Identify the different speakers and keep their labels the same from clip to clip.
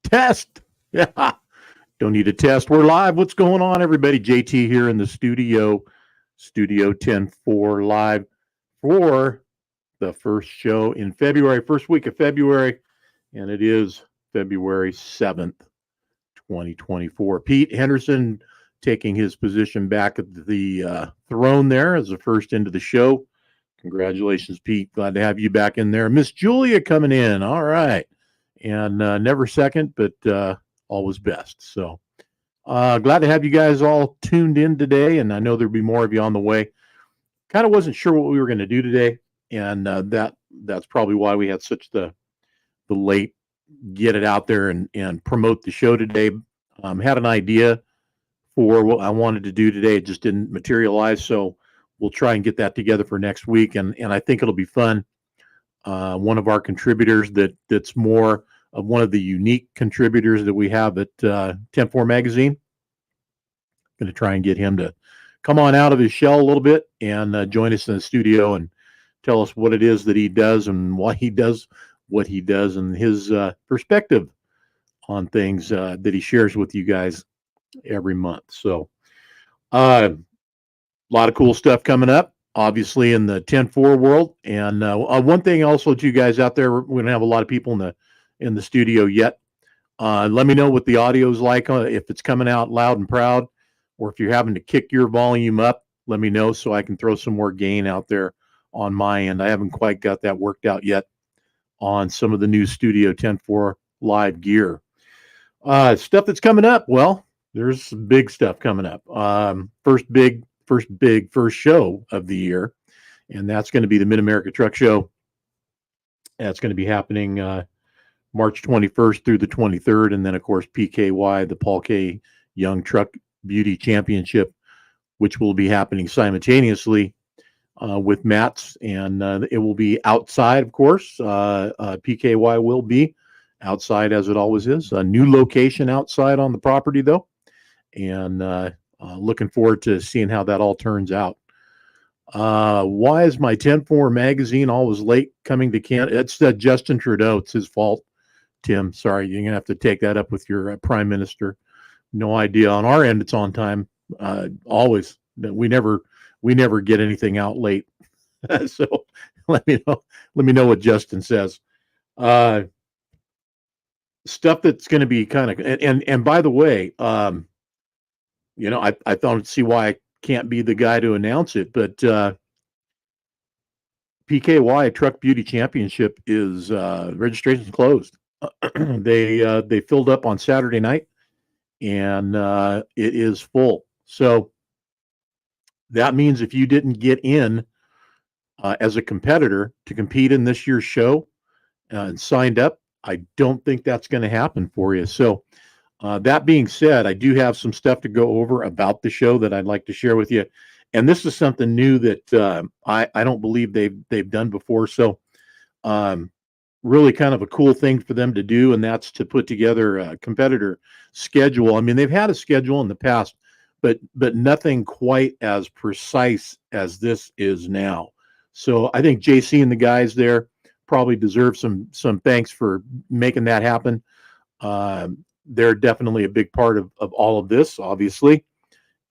Speaker 1: Test. Yeah. Don't need a test. We're live. What's going on, everybody? JT here in the studio, Studio 10-4 live for the first show in February, first week of February, and it is February 7th, 2024. Pete Henderson taking his position back at the throne there as the first into the show. Congratulations, Pete. Glad to have you back in there. Miss Julia coming in. All right. And never second, but always best. So glad to have you guys all tuned in today. And I know there'll be more of you on the way. Kind of wasn't sure what we were going to do today. And that's probably why we had such the late get it out there and promote the show today. Had an idea for what I wanted to do today. It just didn't materialize. So we'll try and get that together for next week. And I think it'll be fun. One of our contributors that's more of one of the unique contributors that we have at 10-4 Magazine. Going to try and get him to come on out of his shell a little bit and join us in the studio and tell us what it is that he does and why he does what he does and his perspective on things that he shares with you guys every month. So a lot of cool stuff coming up, obviously, in the 10-4 world. And one thing also to you guys out there, we're going to have a lot of people in the studio yet. Let me know what the audio is like, if it's coming out loud and proud, or if you're having to kick your volume up, let me know so I can throw some more gain out there on my end. I haven't quite got that worked out yet on some of the new Studio 10-4 live gear. Stuff that's coming up, well, there's some big stuff coming up. First show of the year, and that's going to be the Mid-America Truck Show. That's going to be happening March 21st through the 23rd, and then, of course, PKY, the Paul K. Young Truck Beauty Championship, which will be happening simultaneously with Matt's, and it will be outside, of course. PKY will be outside, as it always is. A new location outside on the property, though, and looking forward to seeing how that all turns out. Why is my 10-4 magazine always late coming to Canada? It's Justin Trudeau. It's his fault, Tim. Sorry, you're going to have to take that up with your prime minister. No idea. On our end, it's on time. Always. We never get anything out late. So let me know what Justin says. Stuff that's going to be kind of, and by the way, I don't see why I can't be the guy to announce it, but PKY Truck Beauty Championship is registration's closed. They filled up on Saturday night, and it is full. So that means if you didn't get in as a competitor to compete in this year's show and signed up, I don't think that's going to happen for you. So that being said, I do have some stuff to go over about the show that I'd like to share with you. And this is something new that I don't believe they've done before. So really kind of a cool thing for them to do, and that's to put together a competitor schedule. I mean, they've had a schedule in the past, but nothing quite as precise as this is now. So I think JC and the guys there probably deserve some thanks for making that happen. They're definitely a big part of all of this, obviously.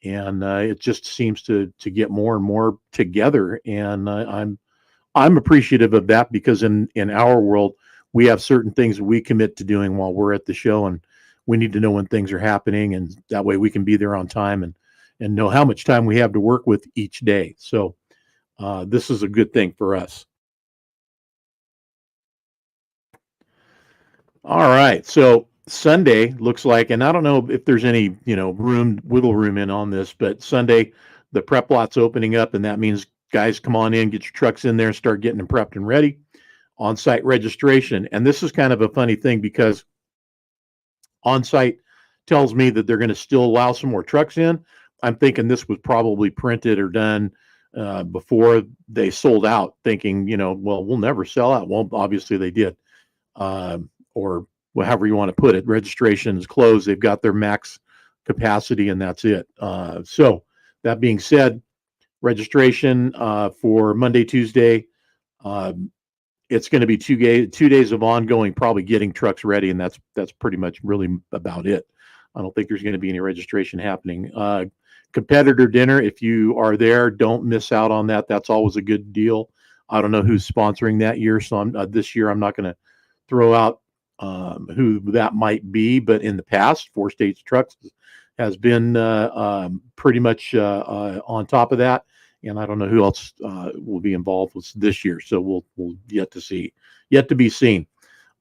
Speaker 1: And it just seems to get more and more together. And I'm appreciative of that, because in our world, we have certain things we commit to doing while we're at the show, and we need to know when things are happening, and that way we can be there on time and know how much time we have to work with each day. So this is a good thing for us. All right. So Sunday looks like, and I don't know if there's any, wiggle room in on this, but Sunday, the prep lot's opening up, and that means guys, come on in, get your trucks in there and start getting them prepped and ready. On-site registration. And this is kind of a funny thing, because on-site tells me that they're going to still allow some more trucks in. I'm thinking this was probably printed or done before they sold out, thinking, well, we'll never sell out. Well, obviously they did. Or however you want to put it, registration is closed. They've got their max capacity, and that's it. So that being said, registration for Monday, Tuesday, it's going to be 2 days of ongoing, probably getting trucks ready, and that's pretty much really about it. I don't think there's going to be any registration happening. Competitor dinner, if you are there, don't miss out on that. That's always a good deal. I don't know who's sponsoring that year, so this year I'm not going to throw out who that might be, but in the past, Four States Trucks has been pretty much on top of that, and I don't know who else will be involved with this year. So we'll yet to see, yet to be seen.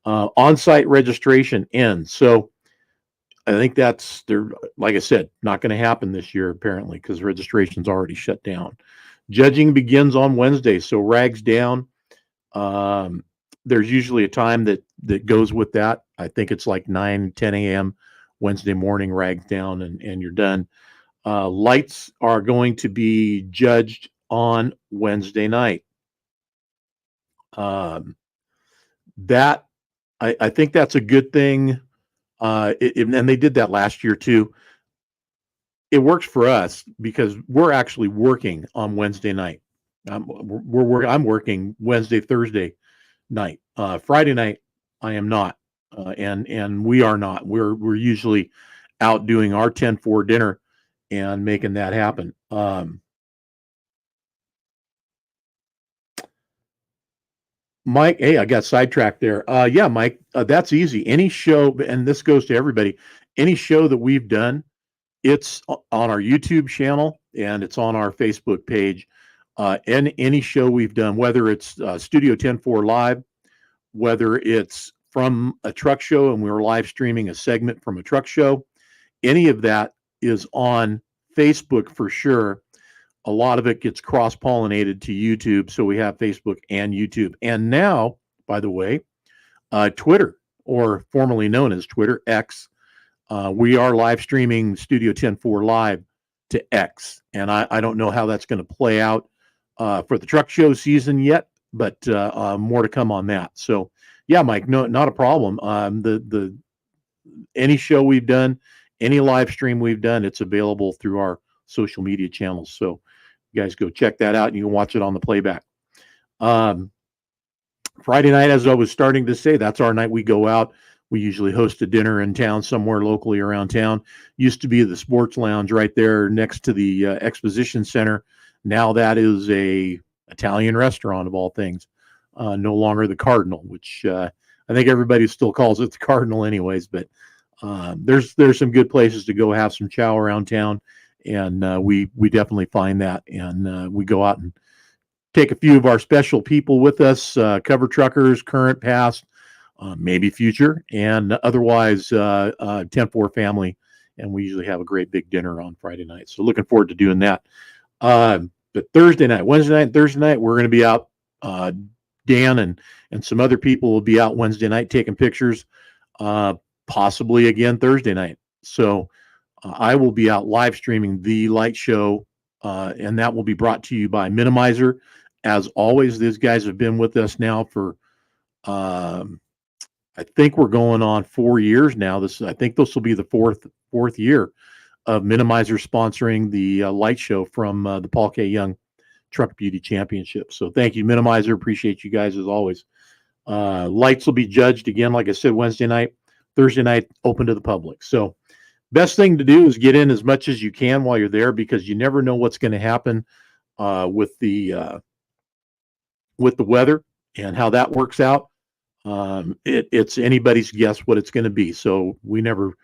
Speaker 1: On-site registration ends, so I think that's they're like I said, not going to happen this year apparently because registration's already shut down. Judging begins on Wednesday, so rags down. Um, there's usually a time that goes with that. I think it's like 9, 10 a.m. Wednesday morning, rags down, and you're done. Lights are going to be judged on Wednesday night. Um, that I think that's a good thing. And they did that last year too. It works for us because we're actually working on Wednesday night. I'm working Wednesday, Thursday night. Friday night, I am not, and we are not. We're usually out doing our 10-4 dinner and making that happen. Mike, hey, I got sidetracked there. Yeah, Mike, that's easy. Any show, and this goes to everybody. Any show that we've done, it's on our YouTube channel and it's on our Facebook page. And any show we've done, whether it's Studio 10-4 Live, whether it's from a truck show and we're live streaming a segment from a truck show, any of that is on Facebook for sure. A lot of it gets cross-pollinated to YouTube, so we have Facebook and YouTube. And now, by the way, Twitter, or formerly known as Twitter, X, we are live streaming Studio 10-4 Live to X. And I don't know how that's going to play out for the truck show season yet, but more to come on that. So, yeah, Mike, no, not a problem. The any show we've done, any live stream we've done, it's available through our social media channels. So you guys go check that out and you can watch it on the playback. Friday night, as I was starting to say, that's our night we go out. We usually host a dinner in town somewhere locally around town. Used to be the sports lounge right there next to the exposition center. Now that is a Italian restaurant of all things. No longer the Cardinal, which I think everybody still calls it the Cardinal anyways, but there's some good places to go have some chow around town, and we definitely find that, and we go out and take a few of our special people with us, cover truckers, current, past, maybe future, and otherwise 10-4 family, and we usually have a great big dinner on Friday night. So looking forward to doing that. But Thursday night, Wednesday night, and Thursday night, we're going to be out. Dan and some other people will be out Wednesday night taking pictures, possibly again Thursday night. So I will be out live streaming the light show, and that will be brought to you by Minimizer. As always, these guys have been with us now for, I think we're going on 4 years now. I think this will be the fourth year of Minimizer sponsoring the light show from the Paul K. Young Truck Beauty Championship. So thank you, Minimizer. Appreciate you guys as always. Lights will be judged again, like I said, Wednesday night. Thursday night, open to the public. So best thing to do is get in as much as you can while you're there, because you never know what's going to happen with the weather and how that works out. It's anybody's guess what it's going to be. So we never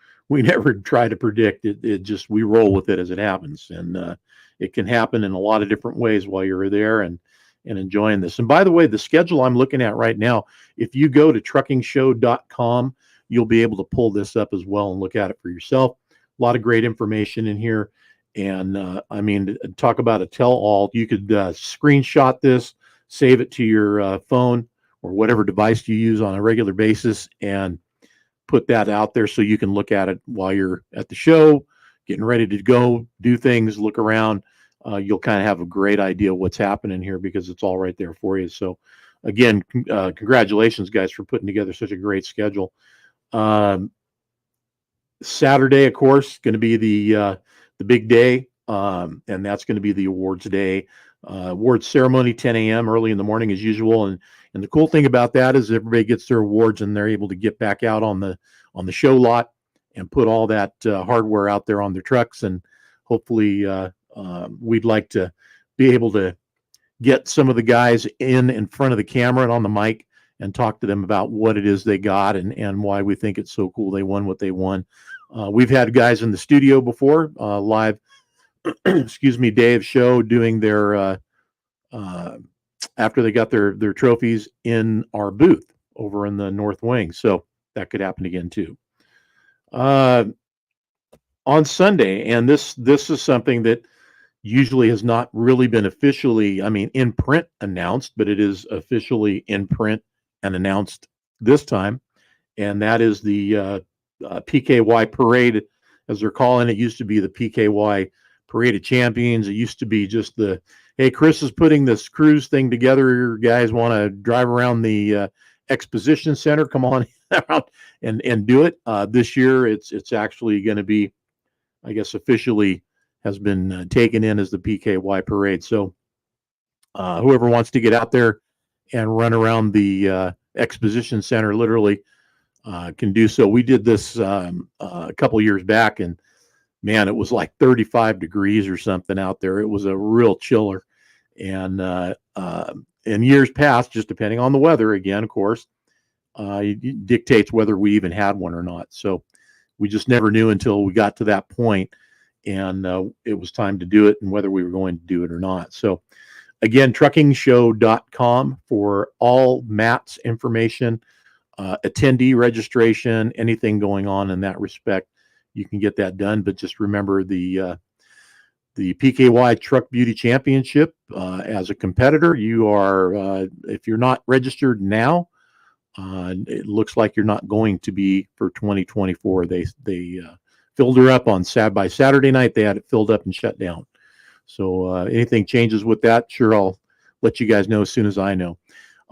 Speaker 1: try to predict it. It just, we roll with it as it happens, and it can happen in a lot of different ways while you're there and enjoying this. And by the way, the schedule I'm looking at right now, if you go to truckingshow.com, you'll be able to pull this up as well and look at it for yourself. A lot of great information in here. And I mean, talk about a tell-all. You could screenshot this, save it to your phone or whatever device you use on a regular basis, and put that out there so you can look at it while you're at the show, getting ready to go, do things, look around. You'll kind of have a great idea what's happening here because it's all right there for you. So again, congratulations, guys, for putting together such a great schedule. Saturday, of course, going to be the big day, and that's going to be the awards day. Awards ceremony, 10 a.m. early in the morning as usual, and And the cool thing about that is everybody gets their awards and they're able to get back out on the show lot and put all that hardware out there on their trucks. And hopefully, we'd like to be able to get some of the guys in front of the camera and on the mic and talk to them about what it is they got and why we think it's so cool they won what they won. We've had guys in the studio before, live, excuse me, day of show doing their after they got their trophies in our booth over in the North Wing. So that could happen again too. On Sunday, and this is something that usually has not really been officially, in print announced, but it is officially in print and announced this time. And that is the PKY parade, as they're calling it. It used to be the PKY Parade of Champions. It used to be just the, hey, Chris is putting this cruise thing together. You guys want to drive around the exposition center? Come on out and do it. This year, it's actually going to be, I guess, officially has been taken in as the PKY parade. So whoever wants to get out there and run around the exposition center literally can do so. We did this a couple years back, and man, it was like 35 degrees or something out there. It was a real chiller. And in years past, just depending on the weather, again, of course, it dictates whether we even had one or not. So we just never knew until we got to that point, and it was time to do it and whether we were going to do it or not. So again, truckingshow.com for all Matt's information, attendee registration, anything going on in that respect. You can get that done, but just remember the PKY Truck Beauty Championship. As a competitor, you are, if you're not registered now, it looks like you're not going to be for 2024. They filled her up on by Saturday night. They had it filled up and shut down. So anything changes with that, sure, I'll let you guys know as soon as I know.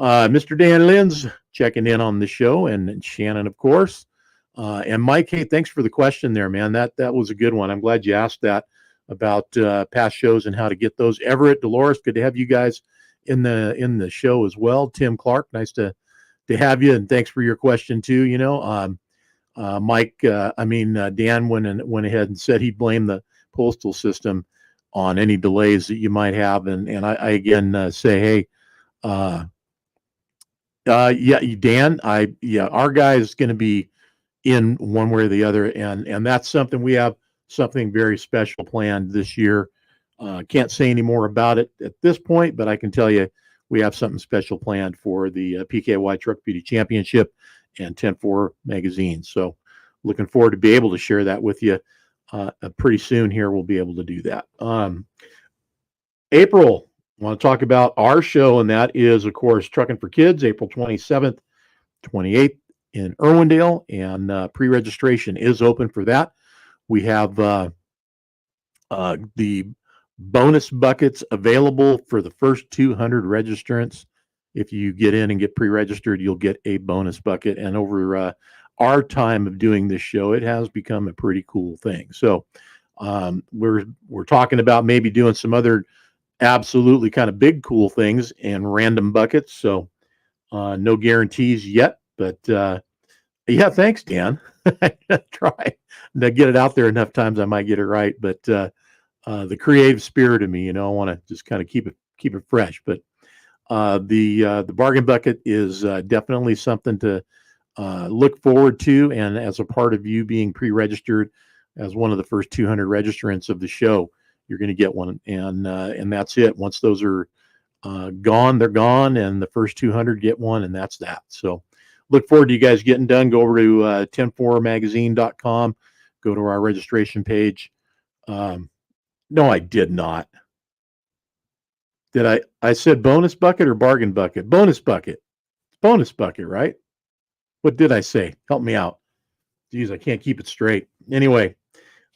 Speaker 1: Mr. Dan Linz checking in on the show, and Shannon, of course. And Mike, hey, thanks for the question there, man. That was a good one. I'm glad you asked that about past shows and how to get those. Everett, Dolores, good to have you guys in the show as well. Tim Clark, nice to have you, and thanks for your question too. Mike, Dan went ahead and said he'd blame the postal system on any delays that you might have, and I again say, hey, Dan, our guy is going to be in one way or the other, and that's something we have something very special planned this year. Can't say any more about it at this point, but I can tell you we have something special planned for the PKY Truck Beauty Championship and 10-4 magazine. So looking forward to be able to share that with you pretty soon here. We'll be able to do that. April, I want to talk about our show, and that is, of course, Truckin For Kids, April 27th, 28th in Irwindale, and pre-registration is open for that. We have the bonus buckets available for the first 200 registrants. If you get in and get pre-registered, you'll get a bonus bucket. And over our time of doing this show, it has become a pretty cool thing. So we're talking about maybe doing some other absolutely kind of big cool things and random buckets. So no guarantees yet, but yeah, thanks, Dan. Try to get it out there enough times I might get it right, but the creative spirit of me, I want to just kind of keep it fresh. But the bargain bucket is definitely something to look forward to, and as a part of you being pre-registered as one of the first 200 registrants of the show, you're going to get one, and that's it. Once those are gone, they're gone, and the first 200 get one, and that's that. So look forward to you guys getting done. Go over to 10-4magazine.com. Go to our registration page. No, I did not. Did I said bonus bucket or bargain bucket? Bonus bucket. Bonus bucket, right? What did I say? Help me out. Geez, I can't keep it straight. Anyway,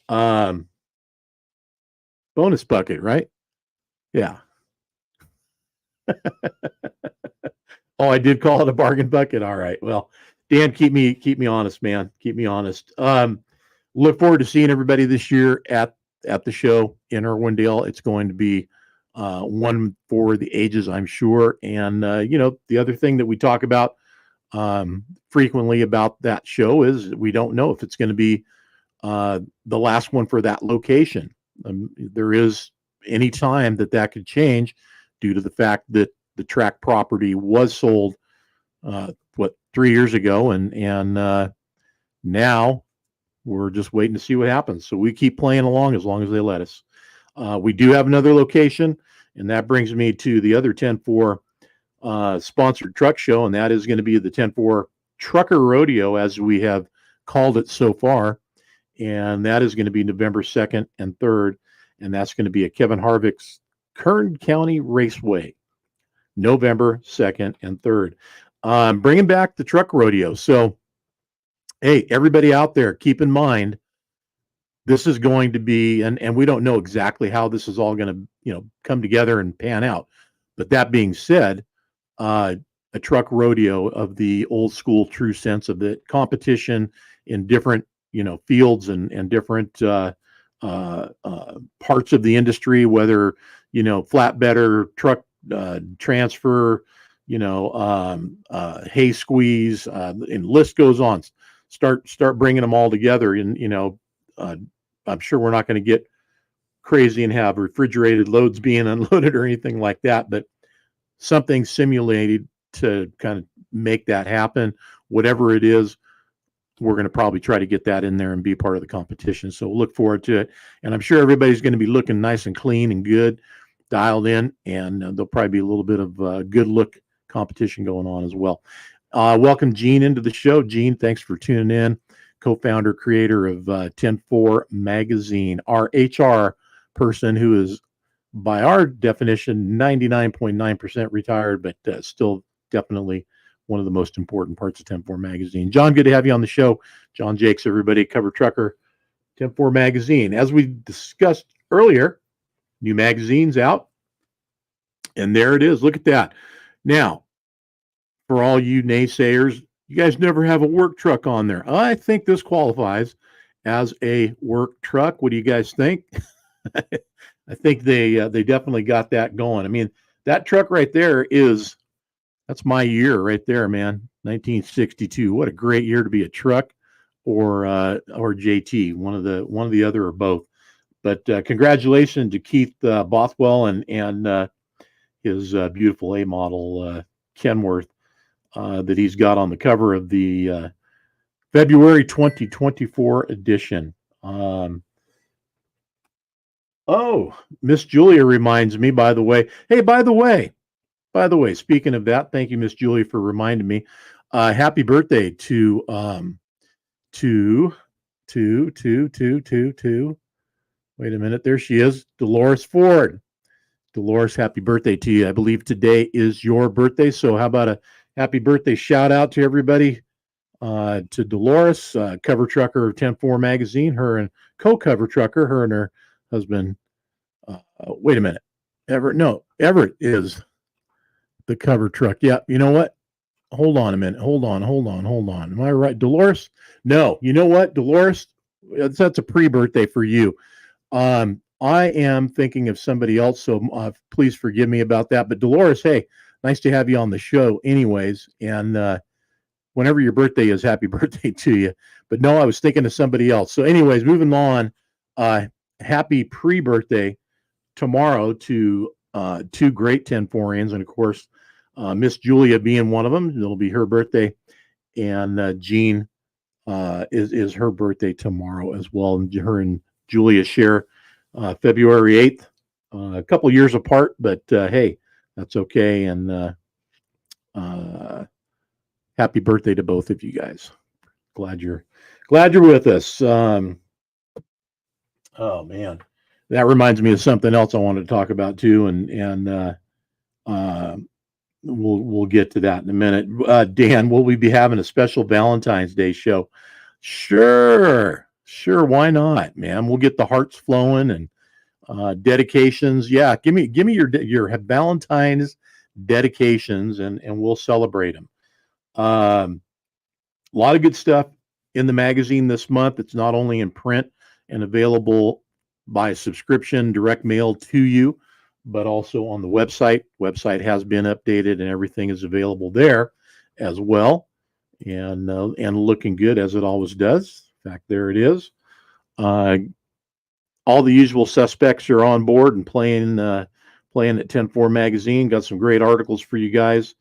Speaker 1: bonus bucket, right? Yeah. Oh, I did call it a bargain bucket. All right. Well, Dan, keep me honest, man. Keep me honest. Look forward to seeing everybody this year at the show in Irwindale. It's going to be one for the ages, I'm sure. And the other thing that we talk about frequently about that show is we don't know if it's going to be the last one for that location. There is any time that could change due to the fact that the track property was sold 3 years ago, and now we're just waiting to see what happens. So we keep playing along as long as they let us. We do have another location, and that brings me to the other 10-4 sponsored truck show, and that is going to be the 10-4 Trucker Rodeo, as we have called it so far. And that is going to be November 2nd and 3rd, and that's going to be at Kevin Harvick's Kern County Raceway, November 2nd and 3rd. Bringing back the truck rodeo. So, hey, everybody out there, keep in mind, this is going to be, and we don't know exactly how this is all going to, come together and pan out. But that being said, a truck rodeo of the old school true sense of the competition in different, fields and different parts of the industry, whether, flatbedder, truck transfer, hay squeeze, and list goes on. Start bringing them all together, and I'm sure we're not going to get crazy and have refrigerated loads being unloaded or anything like that, but something simulated to kind of make that happen. Whatever it is, we're going to probably try to get that in there and be part of the competition. So we'll look forward to it. And I'm sure everybody's going to be looking nice and clean and good, dialed in, and there'll probably be a little bit of good look competition going on as well. Welcome Gene into the show. Gene, thanks for tuning in. Co-founder, creator of 10-4 Magazine, our HR person who is, by our definition, 99.9% retired, but still definitely one of the most important parts of 10-4 Magazine. John, good to have you on the show. John Jakes, everybody, Cover Trucker, 10-4 Magazine. As we discussed earlier, new magazine's out, and there it is. Look at that. Now, for all you naysayers, you guys never have a work truck on there. I think this qualifies as a work truck. What do you guys think? I think they definitely got that going. I mean, that truck right there that's my year right there, man. 1962. What a great year to be a truck or JT, one of the other or both. But congratulations to Keith Bothwell and his beautiful A model Kenworth that he's got on the cover of the February 2024 edition. Miss Julia reminds me, by the way. Hey, by the way, speaking of that, thank you, Miss Julia, for reminding me. Happy birthday to wait a minute, there she is, Dolores Ford. Dolores, happy birthday to you. I believe today is your birthday, so how about a happy birthday shout out to everybody, to Dolores, cover trucker of 10-4 Magazine, her and co-cover trucker, her and her husband. Wait a minute. Everett is the cover truck. Yeah, you know what? Hold on a minute. Hold on. Am I right? Dolores? No, you know what, Dolores? That's a pre-birthday for you. I am thinking of somebody else, so please forgive me about that. But Dolores, hey, nice to have you on the show anyways. And whenever your birthday is, happy birthday to you. But no, I was thinking of somebody else. So anyways, moving on, happy pre-birthday tomorrow to two great 10-4-ians, and of course, Miss Julia being one of them. It'll be her birthday, and Jean is her birthday tomorrow as well. And her and Julia share February 8th, a couple years apart, but hey, that's okay. And happy birthday to both of you guys. Glad you're with us. Oh man, that reminds me of something else I wanted to talk about too, and we'll get to that in a minute. Dan, will we be having a special Valentine's Day show? Sure. Why not, man? We'll get the hearts flowing and dedications. Yeah, give me your Valentine's dedications, and we'll celebrate them. A lot of good stuff in the magazine this month. It's not only in print and available by subscription, direct mail to you, but also on the website. Website has been updated and everything is available there as well, and looking good as it always does. In fact, there it is. Uh, all the usual suspects are on board and playing at 10-4 magazine. Got some great articles for you guys.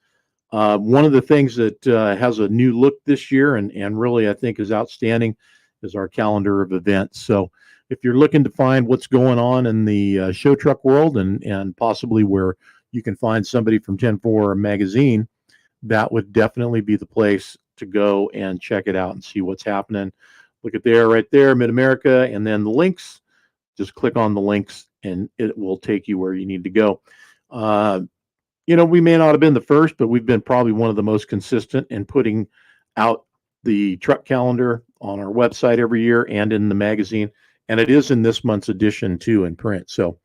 Speaker 1: One of the things that has a new look this year and really I think is outstanding is our calendar of events. So if you're looking to find what's going on in the show truck world and possibly where you can find somebody from 10-4 magazine, that would definitely be the place to go and check it out and see what's happening. Look at there, right there, Mid-America, and then the links. Just click on the links and it will take you where you need to go. We may not have been the first, but we've been probably one of the most consistent in putting out the truck calendar on our website every year and in the magazine. And it is in this month's edition too in print. So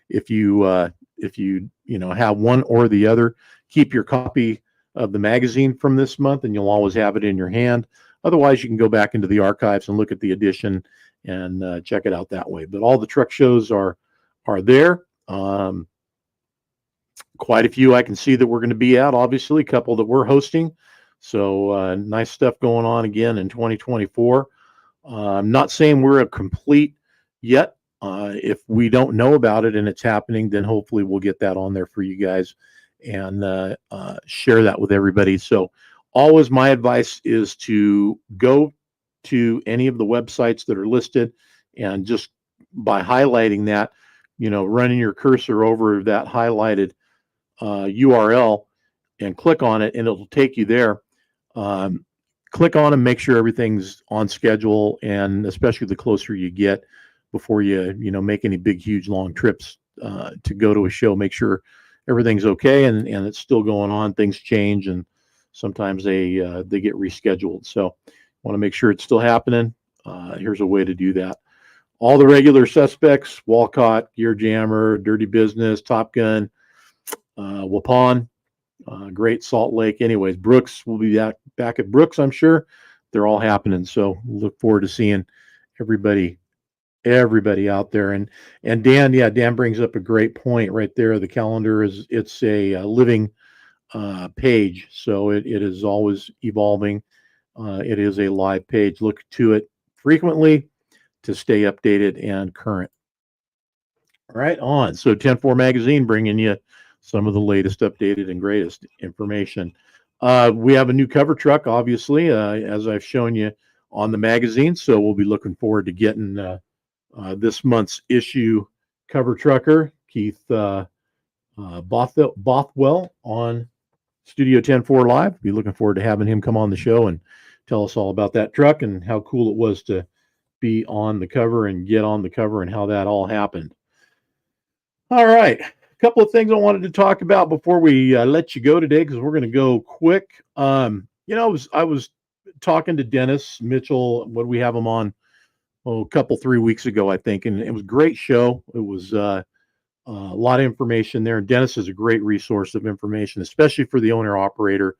Speaker 1: if you have one or the other, keep your copy of the magazine from this month and you'll always have it in your hand. Otherwise, you can go back into the archives and look at the edition and check it out that way. But all the truck shows are there. Quite a few I can see that we're going to be at, obviously, a couple that we're hosting. So nice stuff going on again in 2024. I'm not saying we're a complete yet. If we don't know about it and it's happening, then hopefully we'll get that on there for you guys and share that with everybody. So always my advice is to go to any of the websites that are listed and just by highlighting that, running your cursor over that highlighted URL and click on it and it'll take you there. Click on and make sure everything's on schedule, and especially the closer you get before you make any big, huge, long trips to go to a show, make sure everything's okay and it's still going on. Things change and sometimes they get rescheduled. So want to make sure it's still happening. Here's a way to do that. All the regular suspects: Walcott, Gear Jammer, Dirty Business, Top Gun, Waupun, Great Salt Lake. Anyways, Brooks will be back at Brooks, I'm sure. They're all happening. So look forward to seeing everybody out there. And Dan brings up a great point right there. The calendar it's a living page. So it is always evolving. It is a live page. Look to it frequently to stay updated and current. Right on. So 10-4 magazine bringing you some of the latest, updated, and greatest information. We have a new cover truck, obviously, as I've shown you on the magazine. So we'll be looking forward to getting this month's issue cover trucker, Keith Bothwell, on Studio 10-4 Live. Be looking forward to having him come on the show and tell us all about that truck and how cool it was to be on the cover and get on the cover and how that all happened. All right. A couple of things I wanted to talk about before we let you go today, because we're going to go quick. I was talking to Dennis Mitchell. What did we have him on? A couple, 3 weeks ago, I think. And it was a great show. It was a lot of information there. And Dennis is a great resource of information, especially for the owner operator,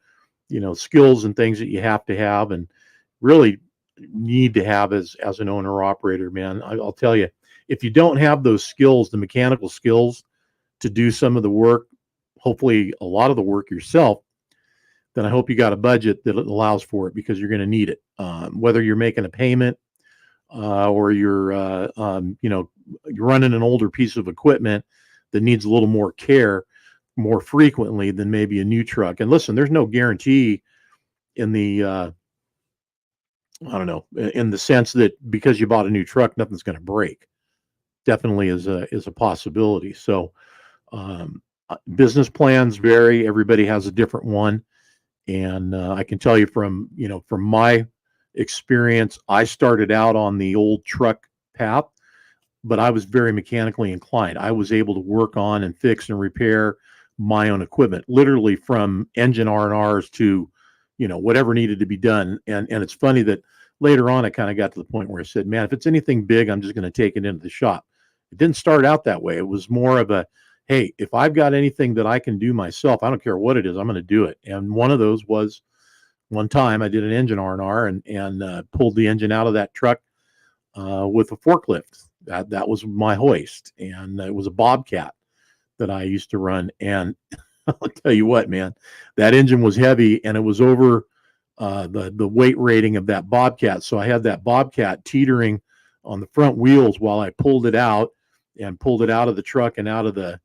Speaker 1: skills and things that you have to have and really need to have as an owner operator, man. I'll tell you, if you don't have those skills, the mechanical skills to do some of the work, hopefully a lot of the work yourself, then I hope you got a budget that allows for it, because you're going to need it. Whether you're making a payment or you're running an older piece of equipment that needs a little more care more frequently than maybe a new truck. And listen, there's no guarantee in the in the sense that because you bought a new truck, nothing's going to break. Definitely is a possibility. So business plans vary. Everybody has a different one. And I can tell you from my experience, I started out on the old truck path, but I was very mechanically inclined. I was able to work on and fix and repair my own equipment, literally from engine R&Rs to, whatever needed to be done. And it's funny that later on, I kind of got to the point where I said, man, if it's anything big, I'm just going to take it into the shop. It didn't start out that way. It was more of a, hey, if I've got anything that I can do myself, I don't care what it is, I'm going to do it. And one of those was one time I did an engine R&R and pulled the engine out of that truck with a forklift. That was my hoist, and it was a Bobcat that I used to run. And I'll tell you what, man, that engine was heavy and it was over the weight rating of that Bobcat. So I had that Bobcat teetering on the front wheels while I pulled it out of the truck and out of the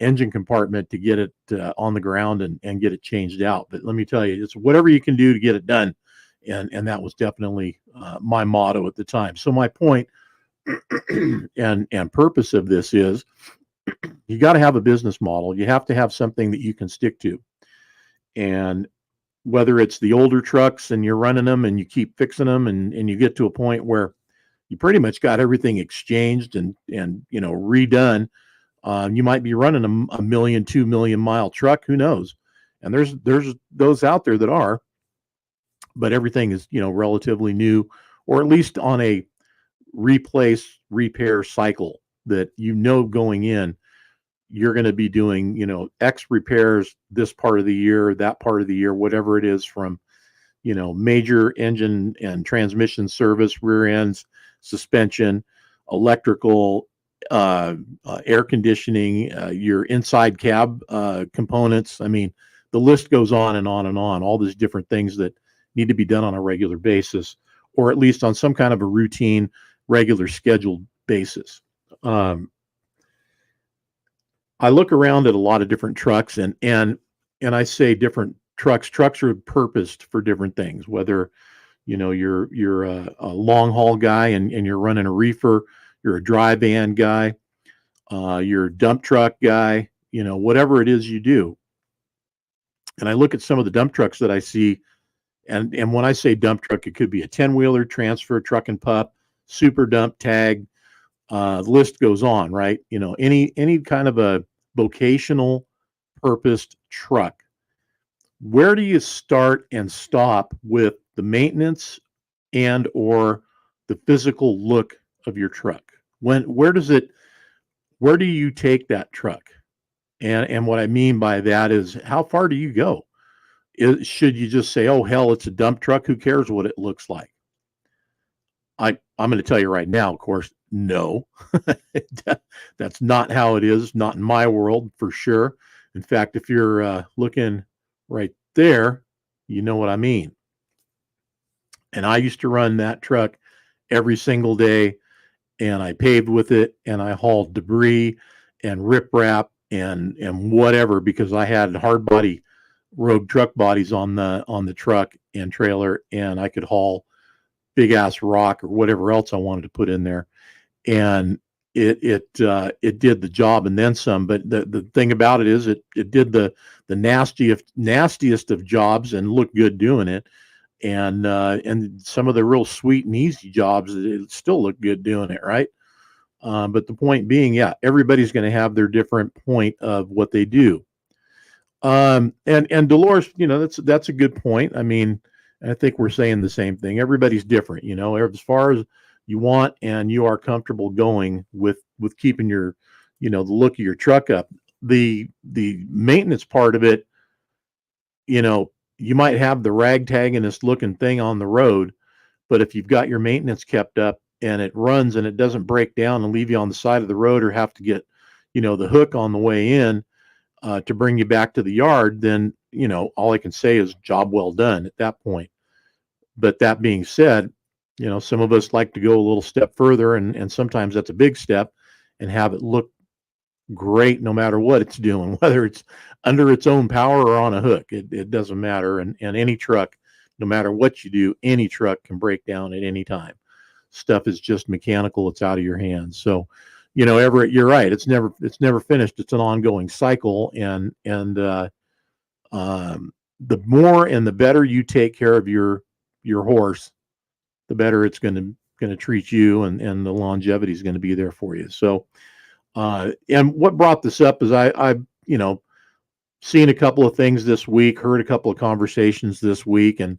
Speaker 1: engine compartment to get it on the ground and get it changed out. But let me tell you, it's whatever you can do to get it done. And that was definitely my motto at the time. So my point and purpose of this is you got to have a business model. You have to have something that you can stick to. And whether it's the older trucks and you're running them and you keep fixing them and you get to a point where you pretty much got everything exchanged and redone, you might be running a million, 2 million mile truck. Who knows? And there's those out there that are, but everything is relatively new, or at least on a repair cycle that going in you're going to be doing X repairs this part of the year, that part of the year, whatever it is, from major engine and transmission service, rear ends, suspension, electrical, air conditioning, your inside cab components. I mean, the list goes on and on and on. All these different things that need to be done on a regular basis, or at least on some kind of a routine, regular scheduled basis. I look around at a lot of different trucks, and I say different trucks. Trucks are purposed for different things. Whether you're a long haul guy and you're running a reefer, you're a dry van guy, you're a dump truck guy, whatever it is you do. And I look at some of the dump trucks that I see, and when I say dump truck, it could be a 10-wheeler, transfer, truck and pup, super dump, tag. The list goes on, right? Any kind of a vocational purposed truck. Where do you start and stop with the maintenance and or the physical look of your truck? Where do you take that truck? And what I mean by that is, how far do you go? Should you just say, oh hell, it's a dump truck, who cares what it looks like? I'm going to tell you right now, of course, no. That's not how it is, not in my world, for sure. In fact, if you're looking right there, you know what I mean. And I used to run that truck every single day, and I paved with it, and I hauled debris and riprap and whatever, because I had hard body rogue truck bodies on the truck and trailer, and I could haul big ass rock or whatever else I wanted to put in there, and it did the job and then some. But the thing about it is, it did the nastiest of jobs and looked good doing it, and some of the real sweet and easy jobs, it still looked good doing it, right? But the point being, yeah, everybody's going to have their different point of what they do. And Dolores, that's a good point. I mean, I think we're saying the same thing. Everybody's different, as far as you want, and you are comfortable going with keeping your, the look of your truck up. The maintenance part of it, you might have the ragtagginest looking thing on the road, but if you've got your maintenance kept up and it runs and it doesn't break down and leave you on the side of the road, or have to get, the hook on the way in to bring you back to the yard, then, all I can say is job well done at that point. But that being said, some of us like to go a little step further, and sometimes that's a big step, and have it look great no matter what it's doing, whether it's under its own power or on a hook. It doesn't matter. And any truck, no matter what you do, any truck can break down at any time. Stuff is just mechanical. It's out of your hands. So, Everett, you're right. It's never finished. It's an ongoing cycle. And the more and the better you take care of your horse, the better it's going to treat you, and the longevity is going to be there for you. So, and what brought this up is I seen a couple of things this week, heard a couple of conversations this week, and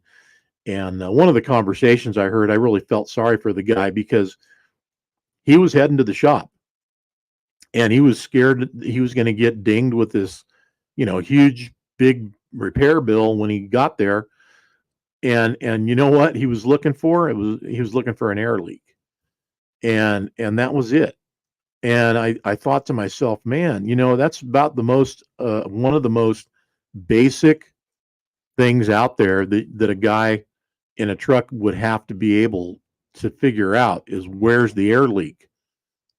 Speaker 1: one of the conversations I heard, I really felt sorry for the guy, because he was heading to the shop, and he was scared he was going to get dinged with this, huge, big repair bill when he got there. And you know what he was looking for? He was looking for an air leak, and that was it. And I thought to myself, man, that's about the most, one of the most basic things out there that a guy in a truck would have to be able to figure out is where's the air leak.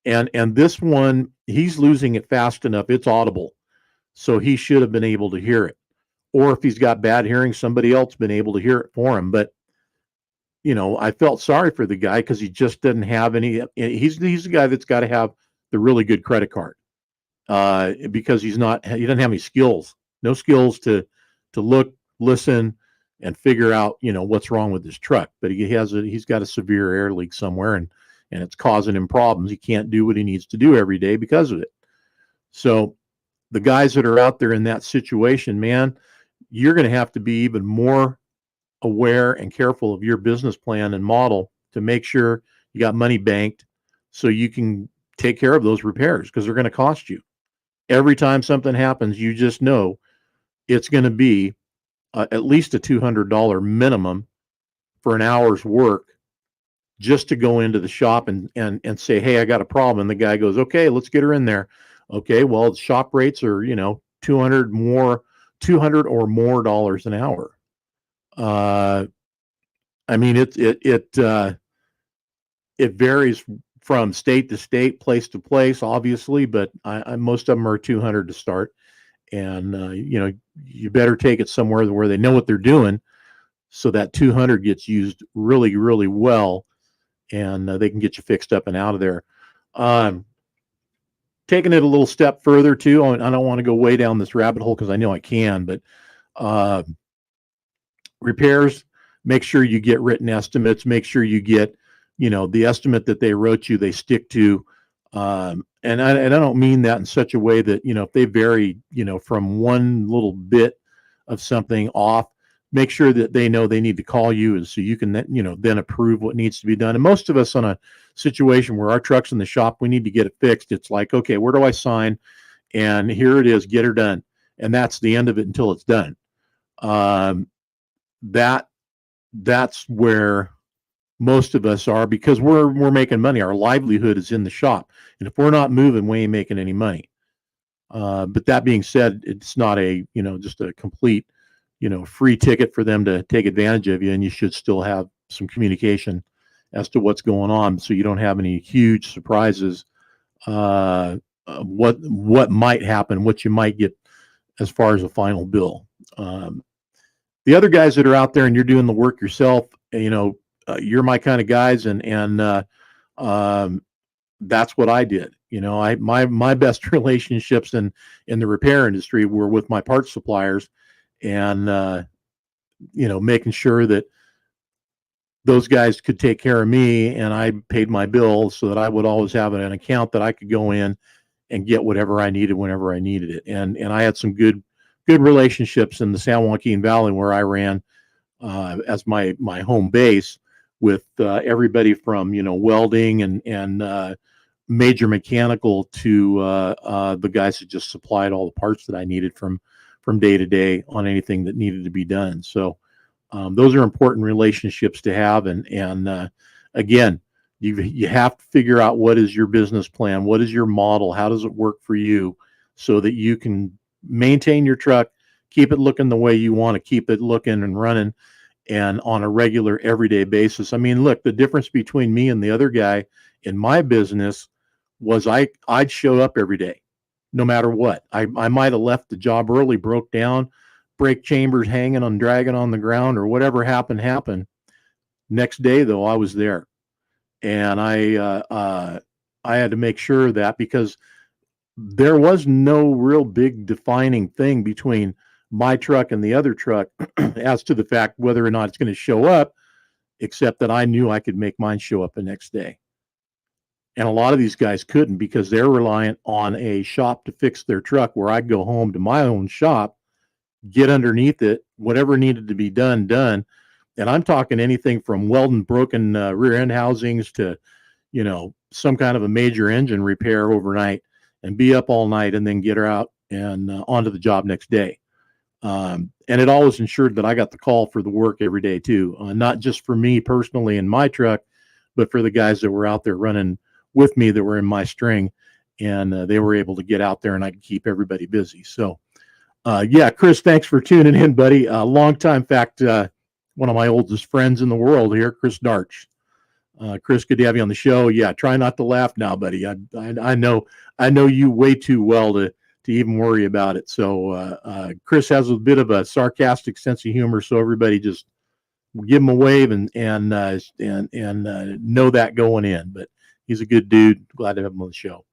Speaker 1: And this one, he's losing it fast enough. It's audible. So he should have been able to hear it. Or if he's got bad hearing, somebody else been able to hear it for him. But I felt sorry for the guy because he just didn't have any. He's the guy that's got to have the really good credit card, because he doesn't have any skills, no skills to look, listen, and figure out what's wrong with his truck. But he's got a severe air leak somewhere, and it's causing him problems. He can't do what he needs to do every day because of it. So the guys that are out there in that situation, man, you're going to have to be even more aware and careful of your business plan and model to make sure you got money banked so you can take care of those repairs, because they're going to cost you. Every time something happens, you just know it's going to be at least a $200 minimum for an hour's work just to go into the shop and say, hey, I got a problem. And the guy goes, okay, let's get her in there. Okay, well, shop rates are, 200 or more dollars an hour. I mean, it varies from state to state, place to place, obviously, but most of them are 200 to start. And, you better take it somewhere where they know what they're doing, so that 200 gets used really, really well, and they can get you fixed up and out of there. Taking it a little step further too, I don't want to go way down this rabbit hole because I know I can, but repairs, make sure you get written estimates, make sure you get, the estimate that they wrote you, they stick to. And I don't mean that in such a way that, if they vary, from one little bit of something off, make sure that they know they need to call you, and so you can, then approve what needs to be done. And most of us on a situation where our truck's in the shop, we need to get it fixed. It's like, okay, where do I sign? And here it is, get her done. And that's the end of it until it's done. That's where most of us are, because we're making money. Our livelihood is in the shop, and if we're not moving, we ain't making any money. But that being said, it's not just a complete, free ticket for them to take advantage of you, and you should still have some communication as to what's going on, so you don't have any huge surprises. What might happen, what you might get as far as a final bill. The other guys that are out there and you're doing the work yourself, you're my kind of guys, and that's what I did. My best relationships in the repair industry were with my parts suppliers, and making sure that those guys could take care of me, and I paid my bills so that I would always have an account that I could go in and get whatever I needed whenever I needed it. And I had some good relationships in the San Joaquin Valley where I ran as my home base, with everybody from welding and major mechanical to the guys that just supplied all the parts that I needed from day to day on anything that needed to be done. So those are important relationships to have, and again, you have to figure out what is your business plan, what is your model, how does it work for you, so that you can maintain your truck, keep it looking the way you want to keep it looking and running, and on a regular everyday basis. I mean, look, the difference between me and the other guy in my business was I'd show up every day, no matter what. I might have left the job early, broke down, brake chambers hanging on, dragging on the ground, or whatever happened. Next day, though, I was there, and I had to make sure that, because there was no real big defining thing between my truck and the other truck as to the fact whether or not it's going to show up, except that I knew I could make mine show up the next day. And a lot of these guys couldn't, because they're reliant on a shop to fix their truck, where I'd go home to my own shop, get underneath it, whatever needed to be done. And I'm talking anything from welding broken rear end housings to, some kind of a major engine repair overnight, and be up all night and then get her out and onto the job next day. And it always ensured that I got the call for the work every day too, not just for me personally in my truck, but for the guys that were out there running with me that were in my string. and they were able to get out there, and I could keep everybody busy. So, yeah, Chris, thanks for tuning in, buddy. Long time, fact, one of my oldest friends in the world here, Chris Darch. Chris, good to have you on the show. Yeah, try not to laugh now, buddy. I know you way too well to even worry about it. So Chris has a bit of a sarcastic sense of humor, so everybody just give him a wave and know that going in. But he's a good dude. Glad to have him on the show.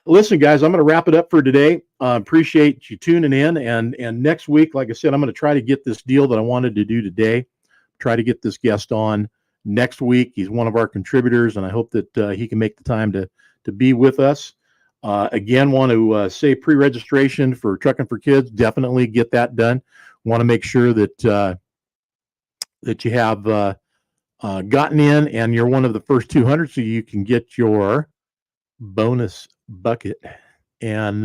Speaker 1: Listen, guys, I'm going to wrap it up for today. Appreciate you tuning in, and next week, like I said, I'm going to try to get this deal that I wanted to do today. Try to get this guest on next week. He's one of our contributors, and I hope that he can make the time to be with us. Again, want to say pre-registration for Truckin For Kids. Definitely get that done. Want to make sure that that you have gotten in, and you're one of the first 200, so you can get your bonus bucket and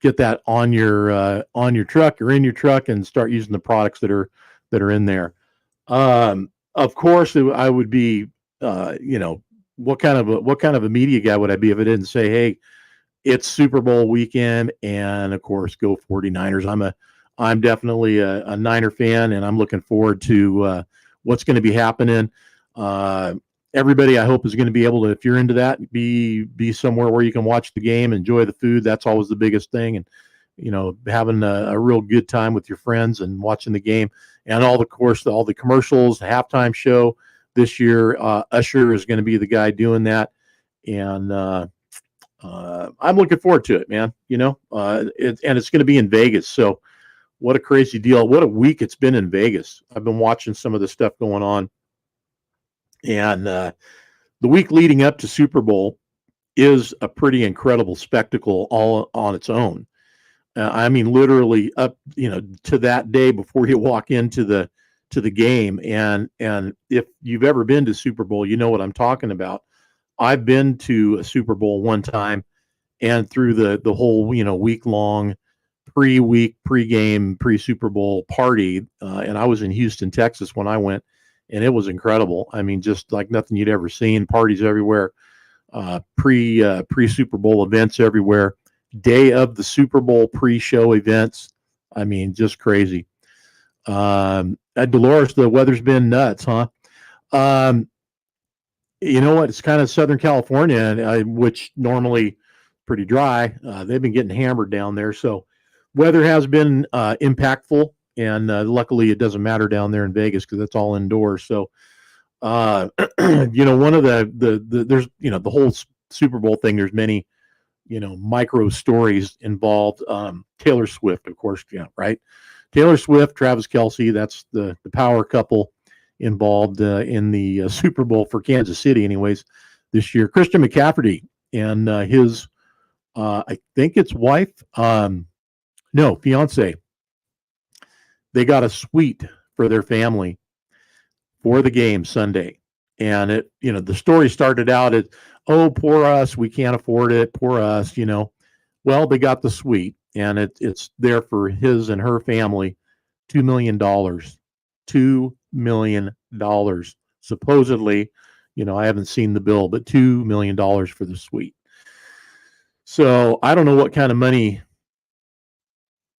Speaker 1: get that on your truck or in your truck, and start using the products that are in there. Of course, I would be, what kind of a media guy would I be if I didn't say, hey, it's Super Bowl weekend, and of course, go 49ers. I'm definitely a Niner fan, and I'm looking forward to what's going to be happening. Everybody, I hope, is going to be able to, if you're into that, be somewhere where you can watch the game, enjoy the food. That's always the biggest thing, and having a real good time with your friends and watching the game, and all the commercials, the halftime show this year. Usher is going to be the guy doing that, and I'm looking forward to it, man. And it's going to be in Vegas, so what a crazy deal! What a week it's been in Vegas. I've been watching some of the stuff going on. And the week leading up to Super Bowl is a pretty incredible spectacle all on its own. I mean, literally up, to that day before you walk into the game. And if you've ever been to Super Bowl, you know what I'm talking about. I've been to a Super Bowl one time, and through the whole week long pre-game, pre-Super Bowl party, and I was in Houston, Texas when I went. And it was incredible. I mean, just like nothing you'd ever seen. Parties everywhere, pre-Super Bowl events everywhere. Day of the Super Bowl pre-show events. I mean, just crazy. At Dolores, the weather's been nuts, huh? You know what? It's kind of Southern California, which normally pretty dry. They've been getting hammered down there, so weather has been impactful. And luckily, it doesn't matter down there in Vegas because it's all indoors. So, one of there's the whole Super Bowl thing. There's many micro stories involved. Taylor Swift, of course, right. Taylor Swift, Travis Kelce. That's the power couple involved in the Super Bowl for Kansas City, anyways, this year. Christian McCaffrey and his, I think it's wife, fiance. They got a suite for their family for the game Sunday. And the story started out as, oh, poor us, we can't afford it, poor us, Well, they got the suite, and it's there for his and her family, $2 million. $2 million. Supposedly, I haven't seen the bill, but $2 million for the suite. So I don't know what kind of money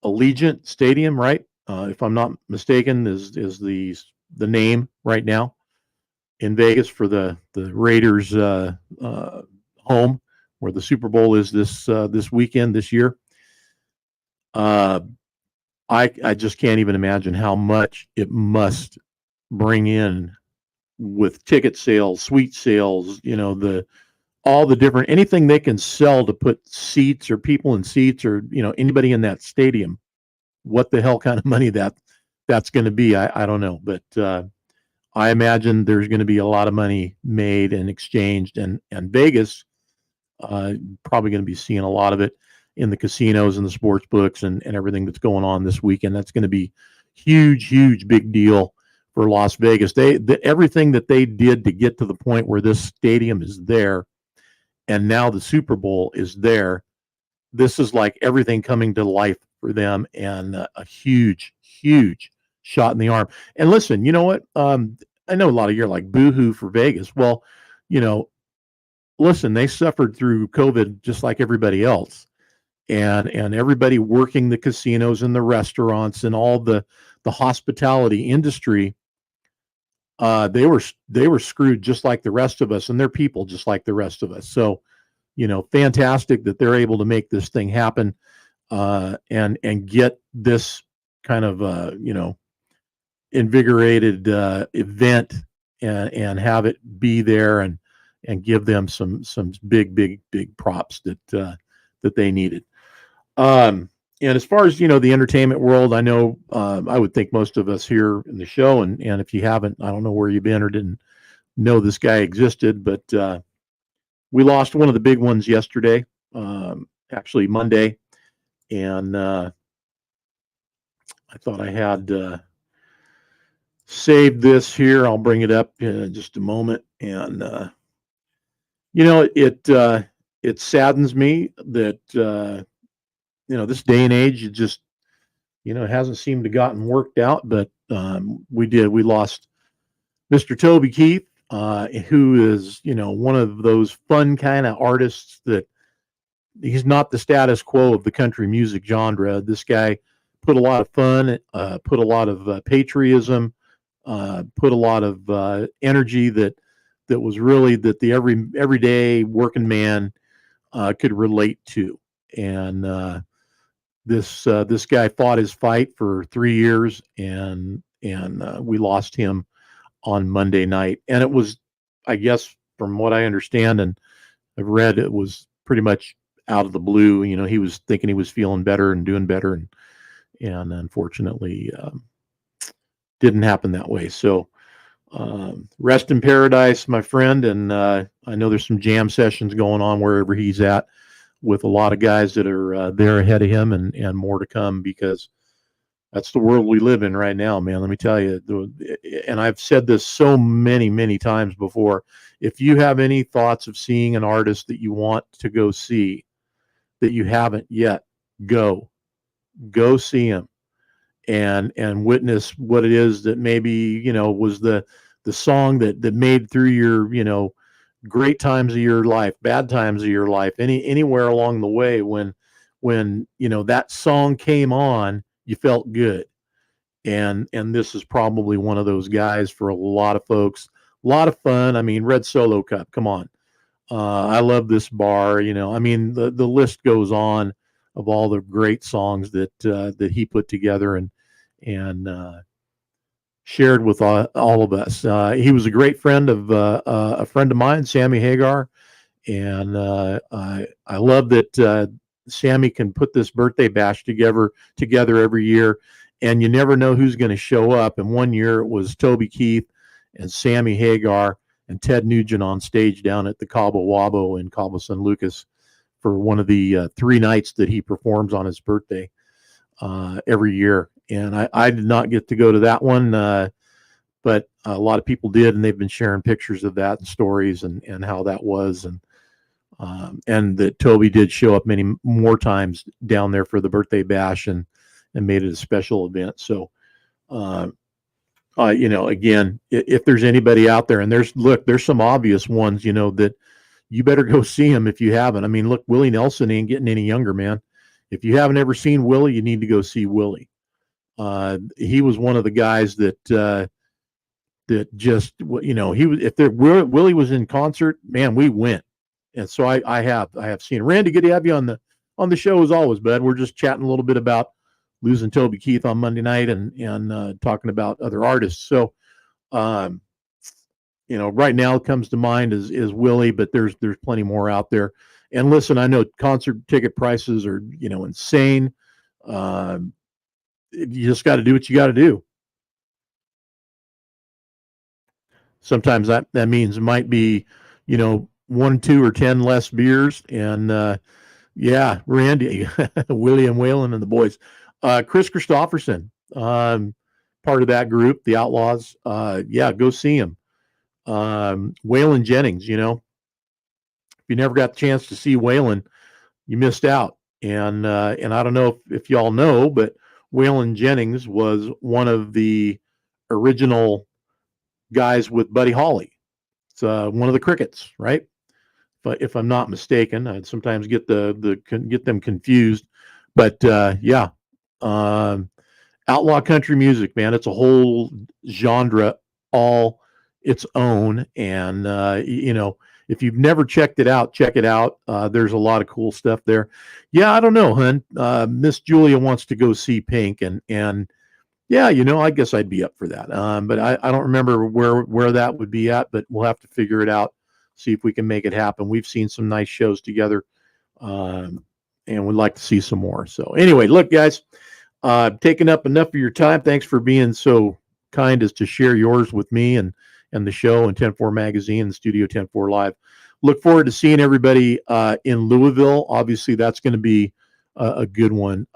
Speaker 1: Allegiant Stadium, right? If I'm not mistaken, is the name right now in Vegas for the Raiders home, where the Super Bowl is this weekend this year. I just can't even imagine how much it must bring in with ticket sales, suite sales, all the different, anything they can sell to put seats or people in seats or anybody in that stadium. What the hell kind of money that's going to be, I don't know, but I imagine there's going to be a lot of money made and exchanged, and Vegas probably going to be seeing a lot of it in the casinos and the sports books and everything that's going on this weekend. That's going to be huge big deal for Las Vegas. Everything that they did to get to the point where this stadium is there, and now the Super Bowl is there. This is like everything coming to life for them, and a huge shot in the arm. And listen, you know what? I know a lot of you are like, boo-hoo for Vegas. Well, listen, they suffered through COVID just like everybody else, and everybody working the casinos and the restaurants and all the hospitality industry. They were screwed just like the rest of us, and they're people just like the rest of us. So, fantastic that they're able to make this thing happen, and get this kind of invigorated event, and have it be there, and give them some big props that they needed. And as far as the entertainment world, I know, I would think most of us here in the show, and if you haven't, I don't know where you've been or didn't know this guy existed, but we lost one of the big ones yesterday, actually Monday, and I thought I had saved this here. I'll bring it up in just a moment, and it saddens me that this day and age, it just it hasn't seemed to gotten worked out, but we lost Mr. Toby Keith, who is one of those fun kind of artists that he's not the status quo of the country music genre. This guy put a lot of fun, put a lot of patriotism, put a lot of energy that was really that the everyday working man could relate to. And this guy fought his fight for 3 years, and we lost him on Monday night. And it was, I guess, from what I understand and I've read, it was pretty much out of the blue. He was thinking he was feeling better and doing better, and unfortunately, didn't happen that way. So, rest in paradise, my friend. And I know there's some jam sessions going on wherever he's at, with a lot of guys that are there ahead of him, and more to come, because that's the world we live in right now, man. Let me tell you, and I've said this so many times before. If you have any thoughts of seeing an artist that you want to go see that you haven't yet, go see him, and witness what it is that maybe was the song that made through your great times of your life, bad times of your life, anywhere along the way, when that song came on, you felt good. And this is probably one of those guys for a lot of folks. A lot of fun. I mean, Red Solo Cup, come on. I love this bar. I mean, the list goes on of all the great songs that he put together, and shared with all of us. He was a great friend of a friend of mine, Sammy Hagar, and I love that Sammy can put this birthday bash together every year, and you never know who's going to show up. And one year it was Toby Keith and Sammy Hagar and Ted Nugent on stage down at the Cabo Wabo in Cabo San Lucas for one of the 3 nights that he performs on his birthday every year. And I did not get to go to that one, but a lot of people did, and they've been sharing pictures of that and stories, and how that was, and that Toby did show up many more times down there for the birthday bash, and made it a special event. So, again, if there's anybody out there, and there's some obvious ones, that you better go see them if you haven't. I mean, look, Willie Nelson ain't getting any younger, man. If you haven't ever seen Willie, you need to go see Willie. He was one of the guys that just, he was, if Willie was in concert, man, we went. And so I have seen Randy. Good to have you on the show as always, bud. We're just chatting a little bit about losing Toby Keith on Monday night, and talking about other artists. So, right now it comes to mind is Willie, but there's plenty more out there. And listen, I know concert ticket prices are, insane. You just got to do what you got to do. Sometimes that means it might be, 1, 2, or 10 less beers. And yeah, Randy, William Whalen and the boys, Chris Christopherson, part of that group, the Outlaws. Yeah, go see him. Waylon Jennings, if you never got the chance to see Waylon, you missed out. And I don't know if y'all know, but Waylon Jennings was one of the original guys with Buddy Holly. It's one of the Crickets, right? if I'm not mistaken. I sometimes get get them confused, but yeah, um, outlaw country music, man. It's a whole genre all its own, and if you've never checked it out, check it out. There's a lot of cool stuff there. Yeah, I don't know, hun. Miss Julia wants to go see Pink, and yeah, I guess I'd be up for that. But I don't remember where that would be at, but we'll have to figure it out, see if we can make it happen. We've seen some nice shows together, um, and we'd like to see some more. So anyway, look, guys, taking up enough of your time. Thanks for being so kind as to share yours with me and the show and 10-4 Magazine and Studio 10-4 Live. Look forward to seeing everybody in Louisville. Obviously, that's going to be a good one.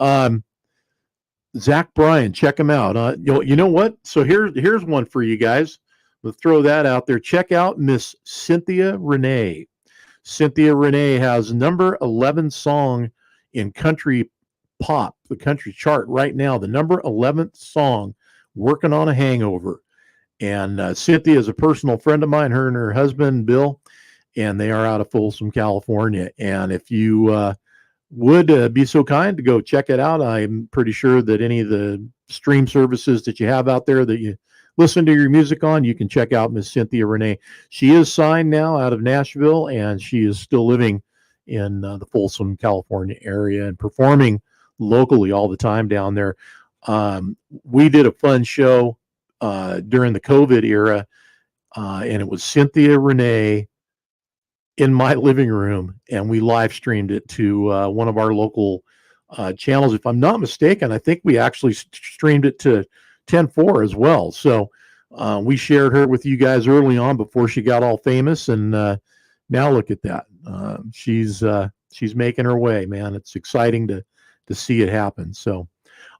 Speaker 1: Zach Bryan, check him out. You know what? So here's one for you guys. We'll throw that out there. Check out Miss Cynthia Renee. Cynthia Renee has number 11 song in country pop, the country chart right now. The number 11th song, Working on a Hangover. And Cynthia is a personal friend of mine, her and her husband, Bill, and they are out of Folsom, California. And if you would be so kind to go check it out, I'm pretty sure that any of the stream services that you have out there that you listen to your music on, you can check out Miss Cynthia Renee. She is signed now out of Nashville, and she is still living in the Folsom, California area and performing locally all the time down there. We did a fun show during the COVID era, and it was Cynthia Renee in my living room, and we live streamed it to one of our local channels. If I'm not mistaken, I think we actually streamed it to 10-4 as well. So we shared her with you guys early on before she got all famous, and now look at that. She's making her way, man. It's exciting to see it happen. So,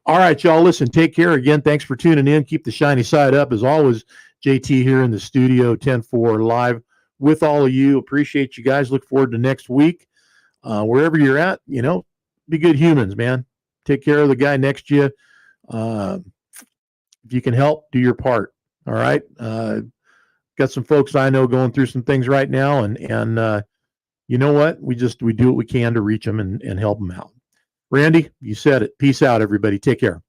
Speaker 1: all right, y'all, listen, take care. Again, thanks for tuning in. Keep the shiny side up. As always, JT here in the studio, 10-4 Live with all of you. Appreciate you guys. Look forward to next week. Wherever you're at, be good humans, man. Take care of the guy next to you. If you can help, do your part. All right. Got some folks I know going through some things right now, and you know what? We do what we can to reach them and help them out. Randy, you said it. Peace out, everybody. Take care.